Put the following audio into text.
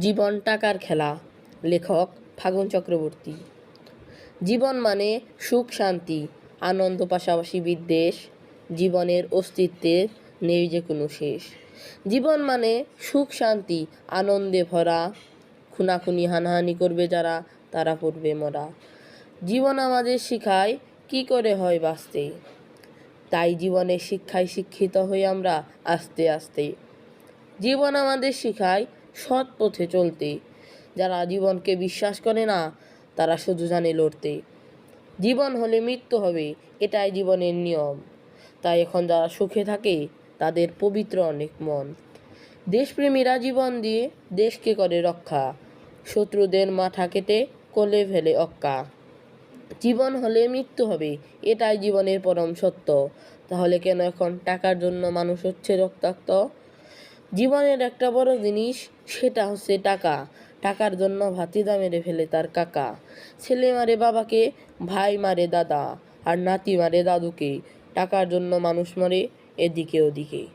জীবন টাকার খেলা। লেখক ফাগুন চক্রবর্তী। জীবন মানে সুখ শান্তি আনন্দ পাশাপাশি বিদ্বেষ। জীবনের অস্তিত্বের নেই যে কোনো শেষ। জীবন মানে সুখ শান্তি আনন্দে ভরা। খুনাখুনি হানাহানি করবে যারা, তারা পড়বে মরা। জীবন আমাদের শিখায় কি করে হয় বাঁচতে। তাই জীবনের শিক্ষায় শিক্ষিত হই আমরা আস্তে আস্তে। জীবন আমাদের শিখায় সৎ পথে চলতে। যারা জীবনকে বিশ্বাস করে না, তারা শুধু জানে লড়তে। জীবন হলে মৃত্যু হবে, এটাই জীবনের নিয়ম। তাই এখন যারা সুখে থাকে তাদের পবিত্র অনেক মন। দেশপ্রেমীরা জীবন দিয়ে দেশকে করে রক্ষা। শত্রুদের মাথা কেটে কোলে ফেলে অক্কা। জীবন হলে মৃত্যু হবে, এটাই জীবনের পরম সত্য। তাহলে কেন এখন টাকার জন্য মানুষ হচ্ছে রক্তাক্ত? জীবনের একটা বড় জিনিস, সেটা হচ্ছে টাকা। টাকার জন্য ভাতিজা মেরে ফেলে তার কাকা। ছেলে মারে বাবাকে, ভাই মারে দাদা, আর নাতি মারে দাদুকে। টাকার জন্য মানুষ মরে এদিকে ওদিকে।